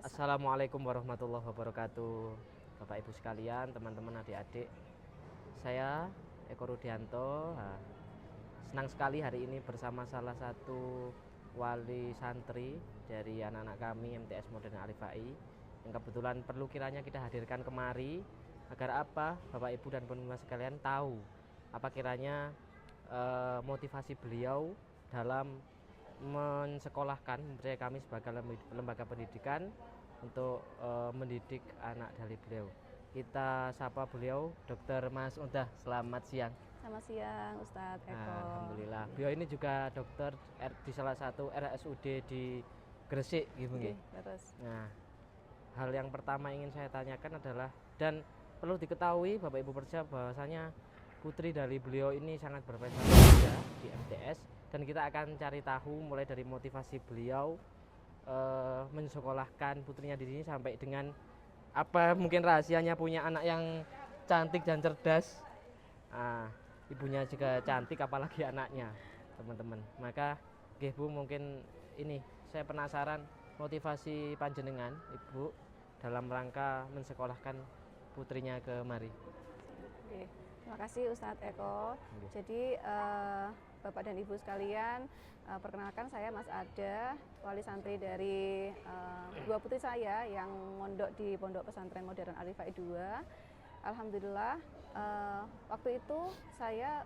Assalamualaikum warahmatullahi wabarakatuh. Bapak Ibu sekalian, teman-teman adik-adik. Saya Eko Rudianto. Senang sekali hari ini bersama salah satu wali santri dari anak-anak kami MTS Modern Alif-ai yang kebetulan perlu kiranya kita hadirkan kemari agar apa? Bapak Ibu dan pemirsa sekalian tahu apa kiranya motivasi beliau dalam mensekolahkan kami sebagai lembaga pendidikan untuk mendidik anak dari beliau. Kita sapa beliau, Dr. Mas Udah. Selamat siang. Selamat siang, Ustadz Eko. Alhamdulillah. Beliau ini juga dokter di salah satu RSUD di Gresik, gitu nggih. Terus. Nah, hal yang pertama ingin saya tanyakan adalah, dan perlu diketahui Bapak Ibu persia bahwasanya putri dari beliau ini sangat berprestasi juga di MTS, dan kita akan cari tahu mulai dari motivasi beliau mensekolahkan putrinya di sini sampai dengan apa mungkin rahasianya punya anak yang cantik dan cerdas. Ibunya juga cantik apalagi anaknya, teman-teman. Maka Bu, mungkin ini saya penasaran motivasi panjenengan Ibu dalam rangka mensekolahkan putrinya ke mari. Oke. Terima kasih Ustadz Eko. Jadi Bapak dan Ibu sekalian, perkenalkan saya Mas Ada, wali santri dari dua putri saya yang mondok di Pondok Pesantren Modern Alif-ai 2. Alhamdulillah waktu itu saya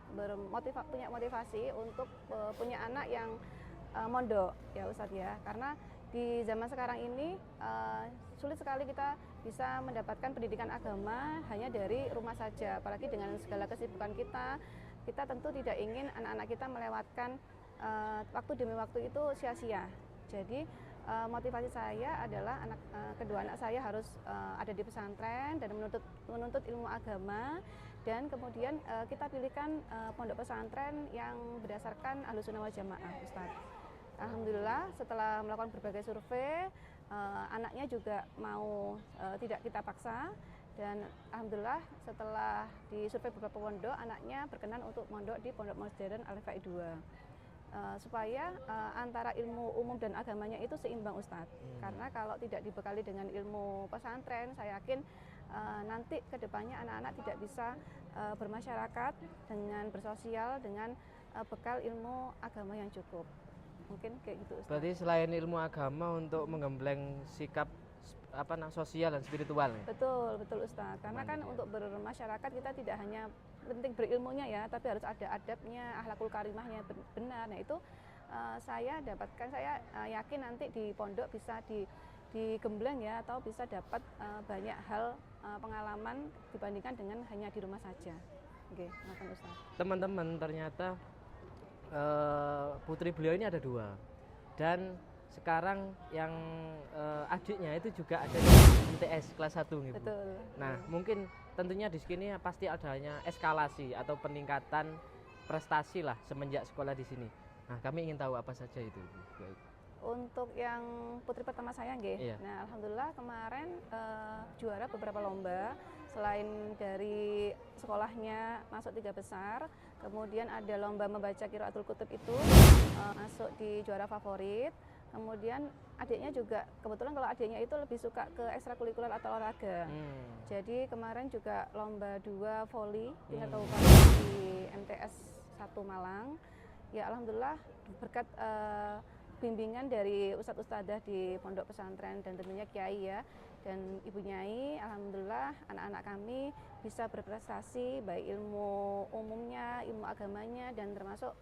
punya motivasi untuk punya anak yang mondok ya Ustadz ya, karena di zaman sekarang ini sulit sekali kita bisa mendapatkan pendidikan agama hanya dari rumah saja, apalagi dengan segala kesibukan kita tentu tidak ingin anak-anak kita melewatkan waktu demi waktu itu sia-sia. Jadi motivasi saya adalah kedua anak saya harus ada di pesantren dan menuntut ilmu agama, dan kemudian kita pilihkan pondok pesantren yang berdasarkan Ahlus Sunnah wal Jamaah, Ustadz. Alhamdulillah setelah melakukan berbagai survei, anaknya juga mau, tidak kita paksa, dan alhamdulillah setelah disurvei beberapa pondok, anaknya berkenan untuk mondok di Pondok Modern Alif-ai 2. Supaya antara ilmu umum dan agamanya itu seimbang, Ustadz. Karena kalau tidak dibekali dengan ilmu pesantren, saya yakin nanti kedepannya anak-anak tidak bisa bermasyarakat dengan bersosial dengan bekal ilmu agama yang cukup. Mungkin kayak gitu, Ustaz. Berarti selain ilmu agama untuk menggembleng sikap sosial dan spiritual. Betul Ustaz. Karena kan untuk bermasyarakat kita tidak hanya penting berilmunya ya, tapi harus ada adabnya, akhlakul karimahnya benar. Nah itu saya dapatkan, saya yakin nanti di pondok bisa digembleng ya, atau bisa dapat banyak hal pengalaman dibandingkan dengan hanya di rumah saja. Oke, maafkan Ustaz. Teman-teman, ternyata putri beliau ini ada dua, dan sekarang yang adiknya itu juga ada di MTS kelas 1 gitu. Betul. Nah, mungkin tentunya di sini pasti adanya eskalasi atau peningkatan prestasi lah semenjak sekolah di sini. Nah, kami ingin tahu apa saja itu. Untuk yang putri pertama saya nggih. Iya. Nah, alhamdulillah kemarin juara beberapa lomba. Selain dari sekolahnya masuk 3 besar, kemudian ada lomba membaca Qiraatul Kutub itu masuk di juara favorit. Kemudian adiknya juga, kebetulan kalau adiknya itu lebih suka ke ekstrakurikuler atau olahraga. Jadi kemarin juga lomba 2 voli tingkat kabupaten di MTS 1 Malang. Ya alhamdulillah berkat bimbingan dari Ustadz Ustadzah di pondok pesantren dan tentunya Kiai ya, dan Ibu Nyai, alhamdulillah anak-anak kami bisa berprestasi baik ilmu umumnya, ilmu agamanya, dan termasuk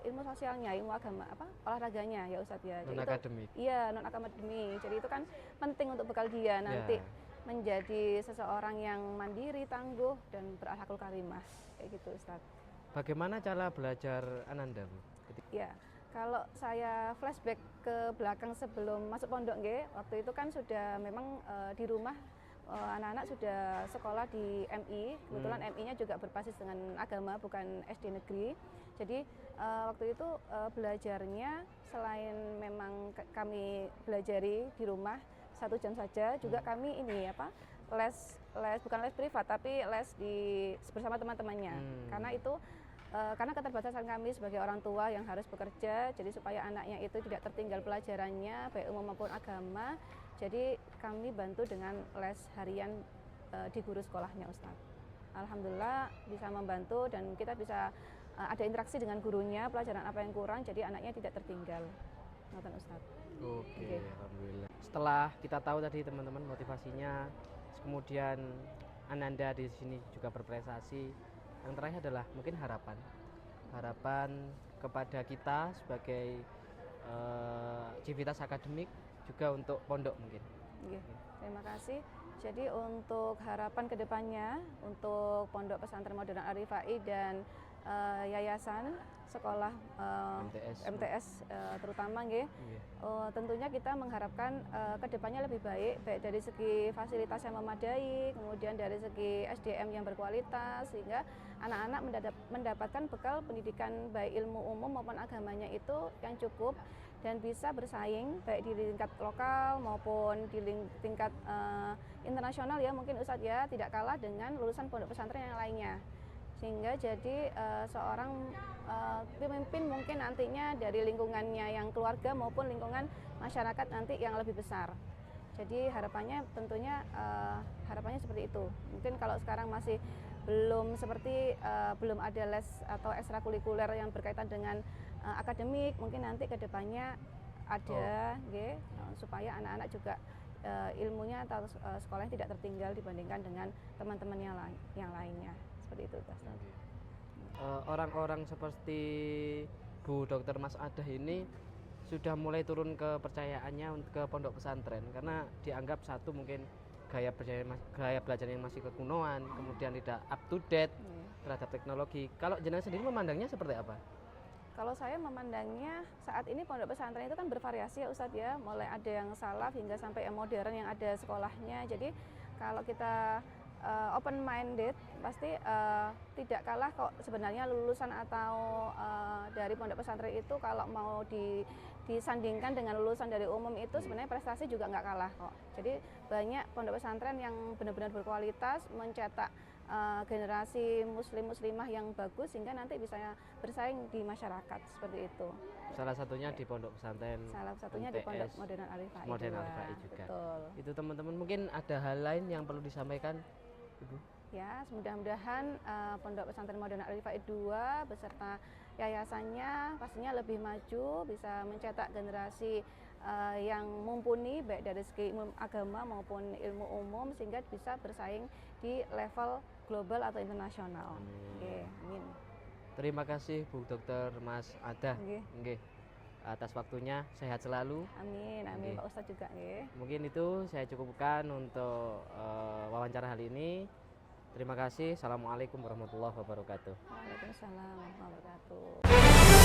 ilmu sosialnya, ilmu agama olahraganya ya Ustadz ya. Non akademik. Iya, non akademik. Jadi itu kan penting untuk bekal dia nanti menjadi seseorang yang mandiri, tangguh, dan berakhlakul karimah kayak gitu Ustadz. Bagaimana cara belajar Ananda, Bu? Ya. Kalau saya flashback ke belakang sebelum masuk pondok nggih, waktu itu kan sudah memang di rumah anak-anak sudah sekolah di MI. Kebetulan MI-nya juga berbasis dengan agama, bukan SD negeri. Jadi waktu itu belajarnya selain memang kami belajari di rumah 1 jam saja, juga kami ini les bukan les privat tapi les bersama teman-temannya. Karena itu karena keterbatasan kami sebagai orang tua yang harus bekerja, jadi supaya anaknya itu tidak tertinggal pelajarannya baik umum maupun agama, Jadi kami bantu dengan les harian di guru sekolahnya Ustadz. Alhamdulillah bisa membantu dan kita bisa ada interaksi dengan gurunya, pelajaran apa yang kurang, jadi anaknya tidak tertinggal. Ngoten Ustadz. Oke, alhamdulillah. Setelah kita tahu tadi teman-teman motivasinya, kemudian Ananda di sini juga berprestasi. Yang terakhir adalah mungkin harapan kepada kita sebagai civitas akademik juga untuk pondok mungkin. Terima kasih. Jadi untuk harapan kedepannya untuk Pondok Pesantren Modern Al-Rifai dan yayasan sekolah MTS terutama tentunya kita mengharapkan kedepannya lebih baik dari segi fasilitas yang memadai, kemudian dari segi SDM yang berkualitas, sehingga anak-anak mendapatkan bekal pendidikan baik ilmu umum maupun agamanya itu yang cukup dan bisa bersaing baik di tingkat lokal maupun di tingkat internasional ya mungkin Ustadz ya, tidak kalah dengan lulusan pondok pesantren yang lainnya. Sehingga jadi seorang pemimpin mungkin nantinya dari lingkungannya yang keluarga maupun lingkungan masyarakat nanti yang lebih besar. Jadi harapannya tentunya harapannya seperti itu. Mungkin kalau sekarang masih belum seperti belum ada les atau ekstrakurikuler yang berkaitan dengan akademik, mungkin nanti kedepannya ada supaya anak-anak juga ilmunya atau sekolahnya tidak tertinggal dibandingkan dengan teman-teman yang lainnya. Seperti itu, Ustaz. Orang-orang seperti Bu Dr. Mas Adah ini sudah mulai turun kepercayaannya ke pondok pesantren karena dianggap satu mungkin gaya belajar yang masih kekunoan, kemudian tidak up to date terhadap teknologi. Kalau jenengan sendiri memandangnya seperti apa? Kalau saya memandangnya saat ini pondok pesantren itu kan bervariasi ya Ustadz ya, mulai ada yang salaf hingga sampai yang modern yang ada sekolahnya. Jadi kalau kita open minded pasti tidak kalah kok sebenarnya lulusan atau dari pondok pesantren itu kalau mau disandingkan dengan lulusan dari umum itu sebenarnya prestasi juga nggak kalah kok. Jadi banyak pondok pesantren yang benar-benar berkualitas mencetak generasi muslimah yang bagus sehingga nanti bisa bersaing di masyarakat seperti itu. Salah satunya di pondok pesantren. Salah satunya di pondok Modern Al-Rifai. Modern Al-Rifai juga. Betul. Itu teman-teman mungkin ada hal lain yang perlu disampaikan, Ibu? Ya, mudah-mudahan Pondok Pesantren Modern Al-Rifai 2 beserta yayasannya pastinya lebih maju, bisa mencetak generasi yang mumpuni baik dari segi ilmu agama maupun ilmu umum sehingga bisa bersaing di level global atau internasional. Amin. Terima kasih Bu Dr. Mas Adah. Atas waktunya, sehat selalu. Amin, amin. Pak Ustadz juga. Mungkin itu saya cukupkan untuk wawancara kali ini. Terima kasih. Assalamualaikum warahmatullahi wabarakatuh. Waalaikumsalam warahmatullahi wabarakatuh.